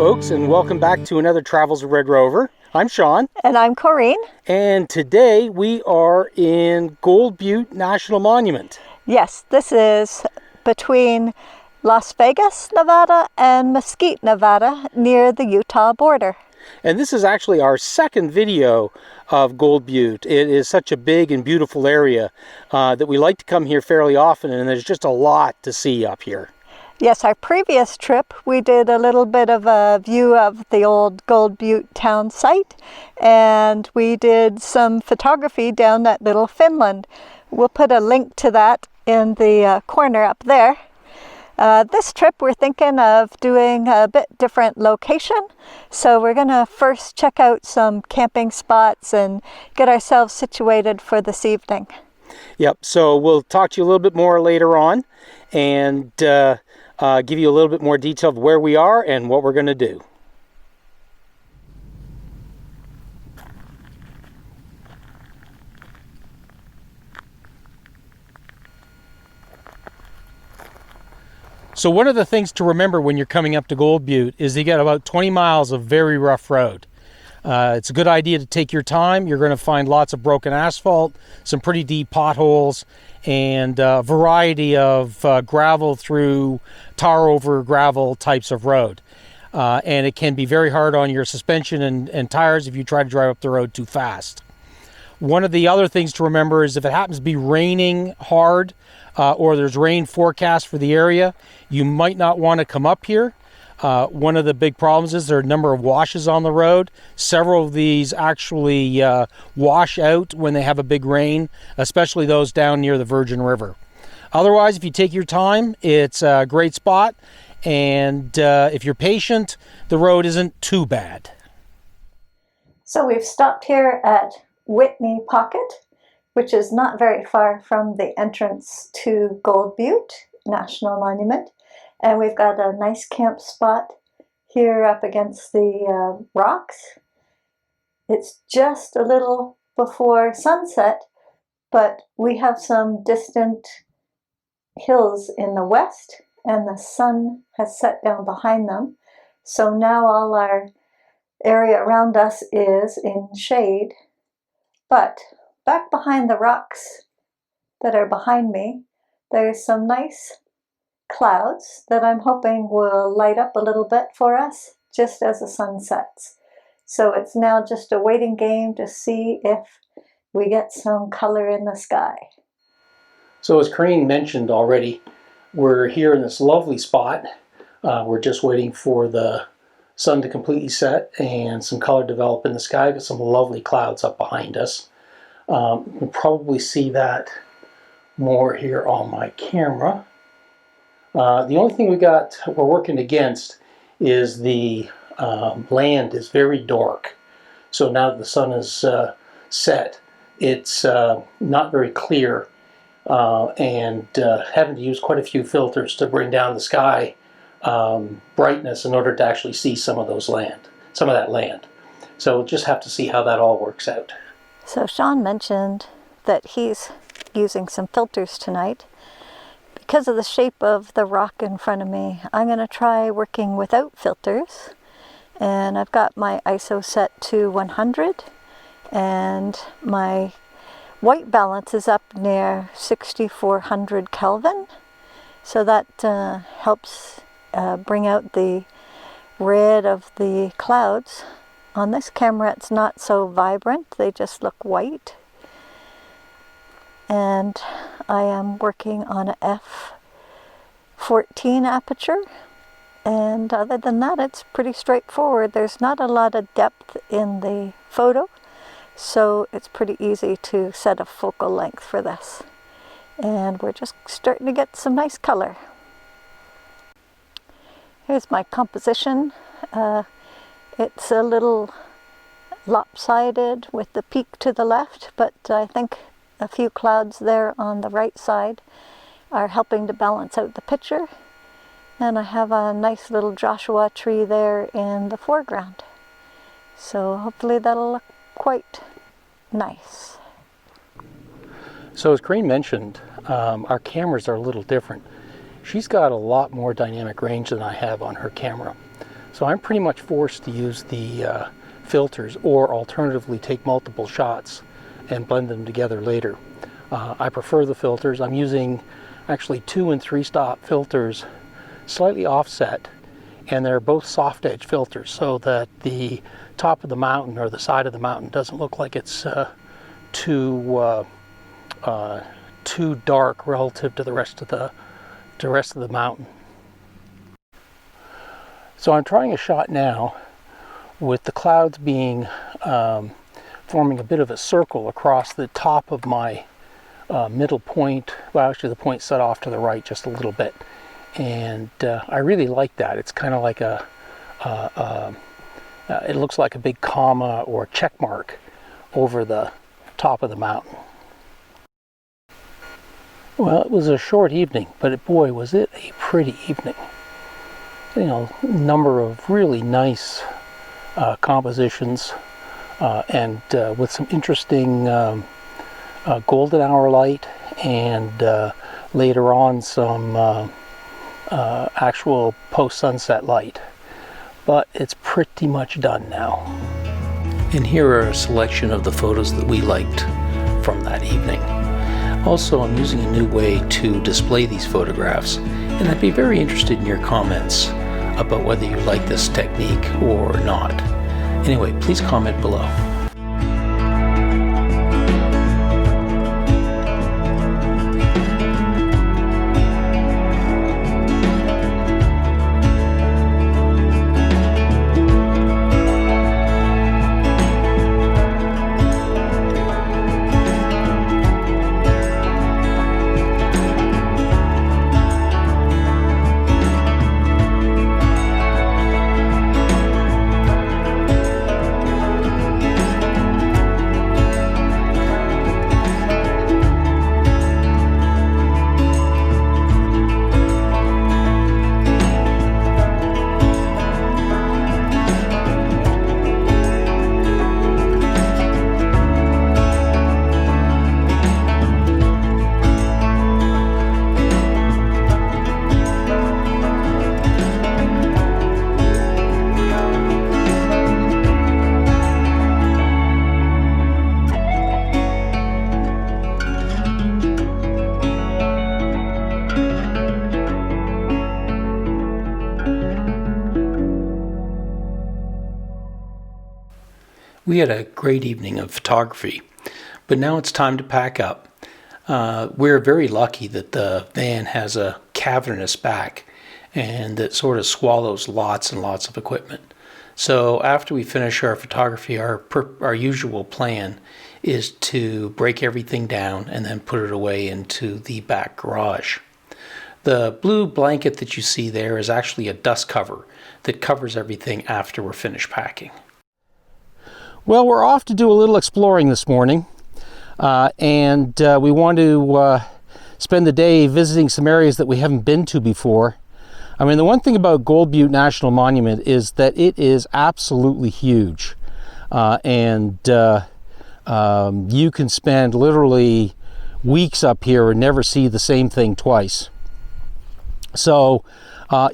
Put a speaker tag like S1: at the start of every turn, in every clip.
S1: folks, and welcome back to another Travels of Red Rover. I'm Shawn.
S2: And I'm Corinne.
S1: And today we are in Gold Butte National Monument.
S2: Yes, this is between Las Vegas, Nevada and Mesquite, Nevada, near the Utah border.
S1: And this is actually our second video of Gold Butte. It is such a big and beautiful area that we like to come here fairly often, and there's just a lot to see up here.
S2: Yes, our previous trip we did a little bit of a view of the old Gold Butte town site, and we did some photography down at Little Finland. We'll put a link to that in the corner up there. This trip we're thinking of doing a bit different location, so we're going to first check out some camping spots and get ourselves situated for this evening.
S1: Yep, so we'll talk to you a little bit more later on and give you a little bit more detail of where we are and what we're going to do. So one of the things to remember when you're coming up to Gold Butte is you got about 20 miles of very rough road. It's a good idea to take your time. You're going to find lots of broken asphalt, some pretty deep potholes, and a variety of gravel through tar over gravel types of road. And it can be very hard on your suspension and tires if you try to drive up the road too fast. One of the other things to remember is if it happens to be raining hard or there's rain forecast for the area, you might not want to come up here. One of the big problems is there are a number of washes on the road. Several of these actually wash out when they have a big rain, especially those down near the Virgin River. Otherwise, if you take your time, it's a great spot. And if you're patient, the road isn't too bad.
S2: So we've stopped here at Whitney Pocket, which is not very far from the entrance to Gold Butte National Monument. And we've got a nice camp spot here up against the rocks. It's just a little before sunset, but we have some distant hills in the west, and the sun has set down behind them. So now all our area around us is in shade. But back behind the rocks that are behind me, there's some nice clouds that I'm hoping will light up a little bit for us just as the sun sets. So it's now just a waiting game to see if we get some color in the sky.
S1: So as Corinne mentioned already, we're here in this lovely spot. We're just waiting for the sun to completely set and some color develop in the sky with some lovely clouds up behind us. You'll probably see that more here on my camera. The only thing we're working against is the land is very dark. So now that the sun is set, it's not very clear, and having to use quite a few filters to bring down the sky brightness in order to actually see some of that land. So we'll just have to see how that all works out.
S2: So Shawn mentioned that he's using some filters tonight. Because of the shape of the rock in front of me, I'm going to try working without filters. And I've got my ISO set to 100, and my white balance is up near 6400 Kelvin. So that helps bring out the red of the clouds. On this camera it's not so vibrant, they just look white. And I am working on a f14 aperture, and other than that it's pretty straightforward. There's not a lot of depth in the photo, so it's pretty easy to set a focal length for this. And we're just starting to get some nice color. Here's my composition. It's a little lopsided with the peak to the left, but I think a few clouds there on the right side are helping to balance out the picture. And I have a nice little Joshua tree there in the foreground. So hopefully that'll look quite nice.
S1: So as Corinne mentioned, our cameras are a little different. She's got a lot more dynamic range than I have on her camera. So I'm pretty much forced to use the filters, or alternatively take multiple shots and blend them together later. I prefer the filters. I'm using actually 2 and 3 stop filters, slightly offset, and they're both soft edge filters, so that the top of the mountain or the side of the mountain doesn't look like it's too dark relative to the rest of the mountain. So I'm trying a shot now with the clouds being forming a bit of a circle across the top of my middle point. Well, actually the point set off to the right just a little bit, and I really like that. It's kind of like it looks like a big comma or check mark over the top of the mountain. Well, it was a short evening, but boy, was it a pretty evening. You know, number of really nice compositions, and with some interesting golden hour light, and later on some actual post-sunset light. But it's pretty much done now. And here are a selection of the photos that we liked from that evening. Also, I'm using a new way to display these photographs, and I'd be very interested in your comments about whether you like this technique or not. Anyway, please comment below. We had a great evening of photography, but now it's time to pack up. We're very lucky that the van has a cavernous back, and that sort of swallows lots and lots of equipment. So after we finish our photography, our usual plan is to break everything down and then put it away into the back garage. The blue blanket that you see there is actually a dust cover that covers everything after we're finished packing. Well, we're off to do a little exploring this morning, and we want to spend the day visiting some areas that we haven't been to before. I mean, the one thing about Gold Butte National Monument is that it is absolutely huge, and you can spend literally weeks up here and never see the same thing twice. So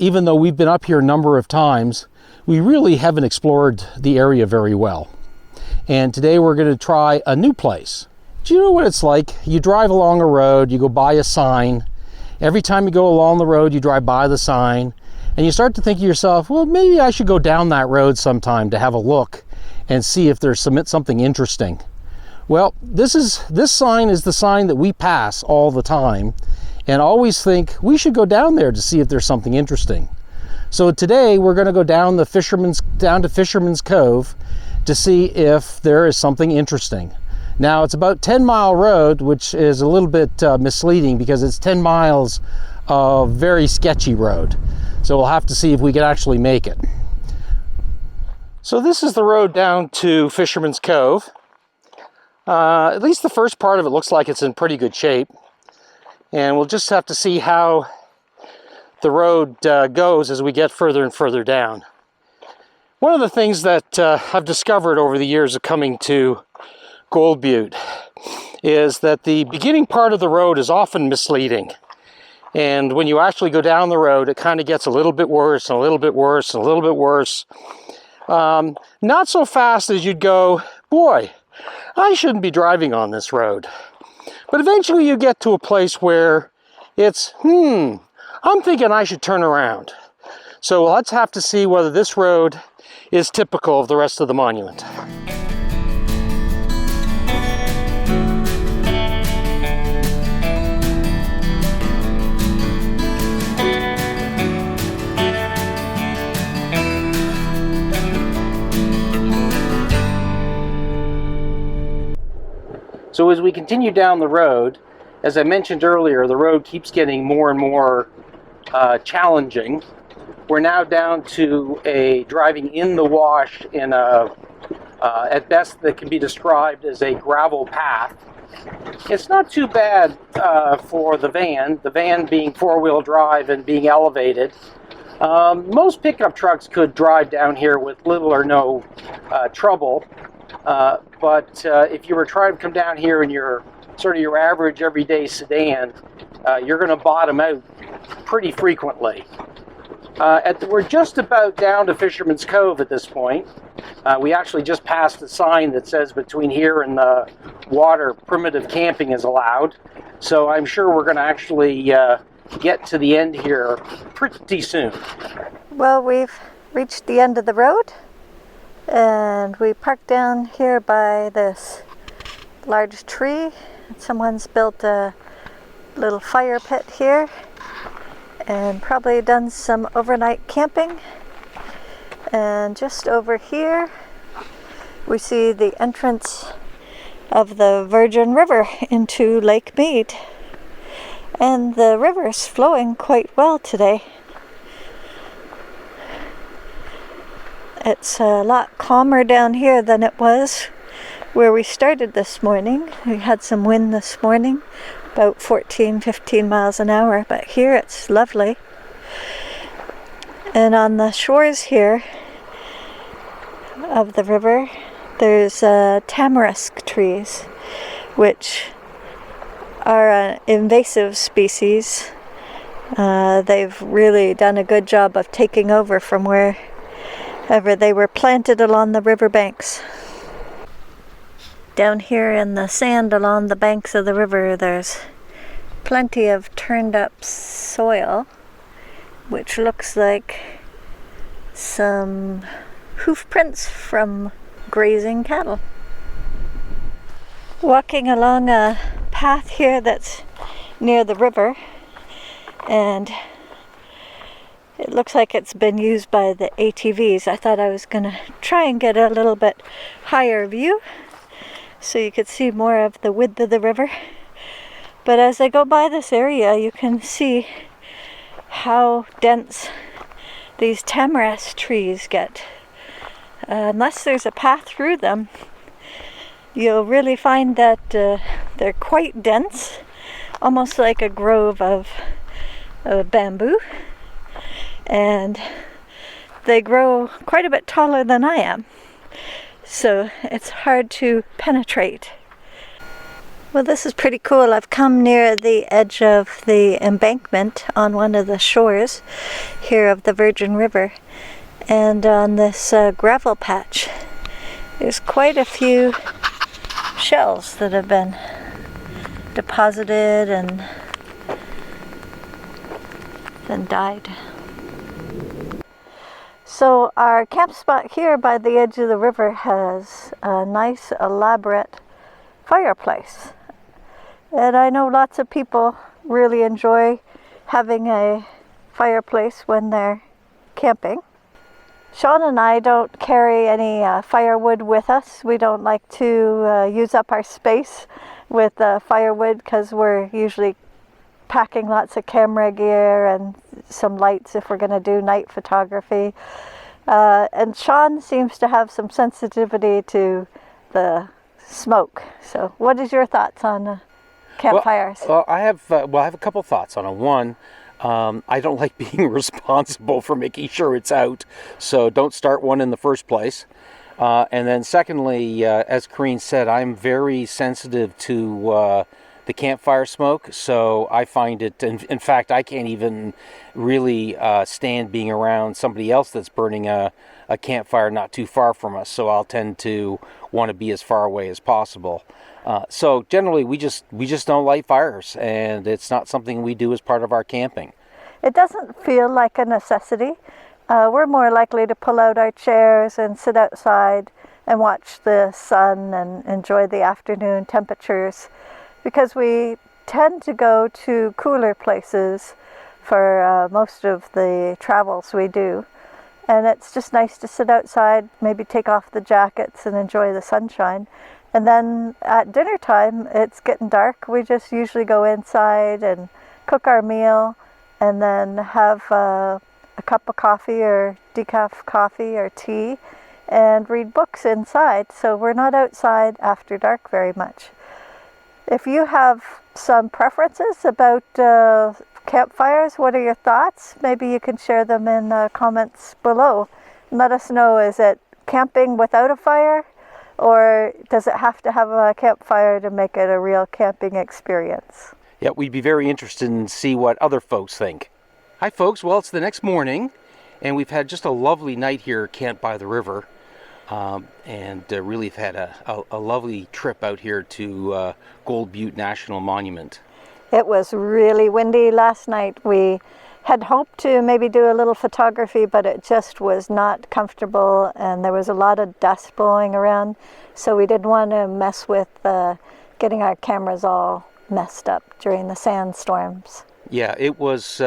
S1: even though we've been up here a number of times, we really haven't explored the area very well. And today we're going to try a new place. Do you know what it's like? You drive along a road, you go by a sign. Every time you go along the road, you drive by the sign, and you start to think to yourself, well, maybe I should go down that road sometime to have a look and see if there's something interesting. Well, this sign is the sign that we pass all the time, and always think we should go down there to see if there's something interesting. So today we're going to go down to Fisherman's Cove to see if there is something interesting. Now, it's about 10-mile road, which is a little bit misleading because it's 10 miles of very sketchy road. So we'll have to see if we can actually make it. So this is the road down to Fisherman's Cove. At least the first part of it looks like it's in pretty good shape. And we'll just have to see how the road goes as we get further and further down. One of the things that I've discovered over the years of coming to Gold Butte is that the beginning part of the road is often misleading. And when you actually go down the road, it kind of gets a little bit worse and a little bit worse and a little bit worse. Not so fast as you'd go, boy, I shouldn't be driving on this road. But eventually you get to a place where it's, I'm thinking I should turn around. So let's have to see whether this road is typical of the rest of the monument. So as we continue down the road, as I mentioned earlier, the road keeps getting more and more challenging. We're now down to driving in the wash in at best that can be described as a gravel path. It's not too bad for the van being four-wheel drive and being elevated. Most pickup trucks could drive down here with little or no trouble. But if you were trying to come down here in your average everyday sedan, you're going to bottom out pretty frequently. We're just about down to Fisherman's Cove at this point. We actually just passed a sign that says between here and the water, primitive camping is allowed. So I'm sure we're going to actually get to the end here pretty soon.
S2: Well, we've reached the end of the road. And we parked down here by this large tree. Someone's built a little fire pit here and probably done some overnight camping. And just over here we see the entrance of the Virgin River into Lake Mead. And the river's flowing quite well today. It's a lot calmer down here than it was where we started this morning. We had some wind this morning, about 14-15 miles an hour, but here it's lovely. And on the shores here of the river, there's tamarisk trees, which are an invasive species. They've really done a good job of taking over from wherever they were planted along the riverbanks. Down here in the sand along the banks of the river, there's plenty of turned up soil, which looks like some hoof prints from grazing cattle. Walking along a path here that's near the river, and it looks like it's been used by the ATVs. I thought I was going to try and get a little bit higher view so you could see more of the width of the river. But as I go by this area, you can see how dense these tamarisk trees get. Unless there's a path through them, you'll really find that they're quite dense, almost like a grove of bamboo. And they grow quite a bit taller than I am, so it's hard to penetrate. Well, this is pretty cool. I've come near the edge of the embankment on one of the shores here of the Virgin River, and on this gravel patch there's quite a few shells that have been deposited and then died. So our camp spot here by the edge of the river has a nice elaborate fireplace. And I know lots of people really enjoy having a fireplace when they're camping. Shawn and I don't carry any firewood with us. We don't like to use up our space with firewood because we're usually packing lots of camera gear and some lights if we're going to do night photography. And Shawn seems to have some sensitivity to the smoke. So what is your thoughts on campfires?
S1: Well, I have a couple thoughts on it. One, I don't like being responsible for making sure it's out, so don't start one in the first place. And then secondly, as Corinne said, I'm very sensitive to the campfire smoke. So I find it, in fact, I can't even really stand being around somebody else that's burning a campfire not too far from us. So I'll tend to want to be as far away as possible. So generally, we just don't light fires, and it's not something we do as part of our camping.
S2: It doesn't feel like a necessity. We're more likely to pull out our chairs and sit outside and watch the sun and enjoy the afternoon temperatures, because we tend to go to cooler places for most of the travels we do. And it's just nice to sit outside, maybe take off the jackets and enjoy the sunshine. And then at dinner time, it's getting dark. We just usually go inside and cook our meal, and then have a cup of coffee or decaf coffee or tea, and read books inside. So we're not outside after dark very much. If you have some preferences about campfires, what are your thoughts? Maybe you can share them in the comments below. Let us know, is it camping without a fire, or does it have to have a campfire to make it a real camping experience?
S1: Yeah, we'd be very interested in see what other folks think. Hi folks, well, it's the next morning, and we've had just a lovely night here camped by the river, and really have had a lovely trip out here to Gold Butte National Monument.
S2: It was really windy last night. We had hoped to maybe do a little photography, but it just was not comfortable, and there was a lot of dust blowing around, so we didn't want to mess with getting our cameras all messed up during the sandstorms.
S1: Yeah, it was,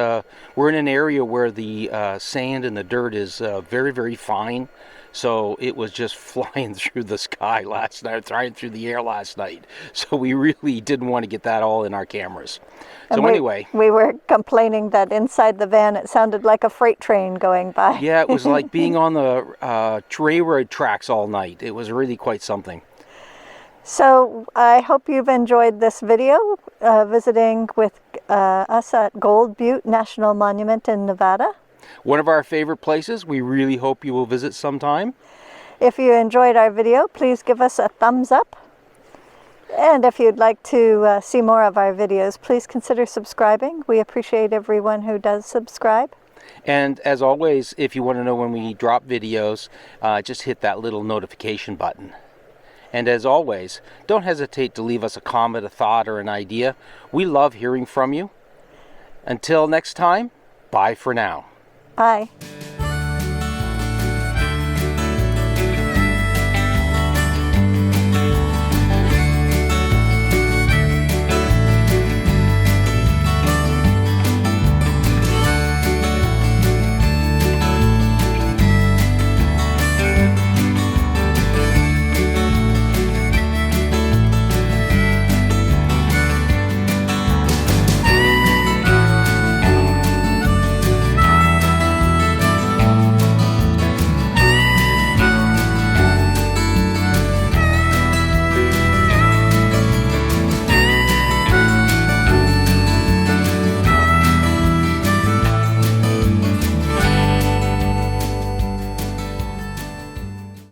S1: we're in an area where the sand and the dirt is very, very fine. So it was just flying through the sky last night, flying through the air last night. So we really didn't want to get that all in our cameras. So anyway.
S2: We were complaining that inside the van it sounded like a freight train going by.
S1: Yeah, it was like being on the railroad tracks all night. It was really quite something.
S2: So I hope you've enjoyed this video visiting with us at Gold Butte National Monument in Nevada.
S1: One of our favorite places. We really hope you will visit sometime.
S2: If you enjoyed our video, please give us a thumbs up. And if you'd like to see more of our videos, please consider subscribing. We appreciate everyone who does subscribe.
S1: And as always, if you want to know when we drop videos, just hit that little notification button. And as always, don't hesitate to leave us a comment, a thought, or an idea. We love hearing from you. Until next time, bye for now.
S2: Bye.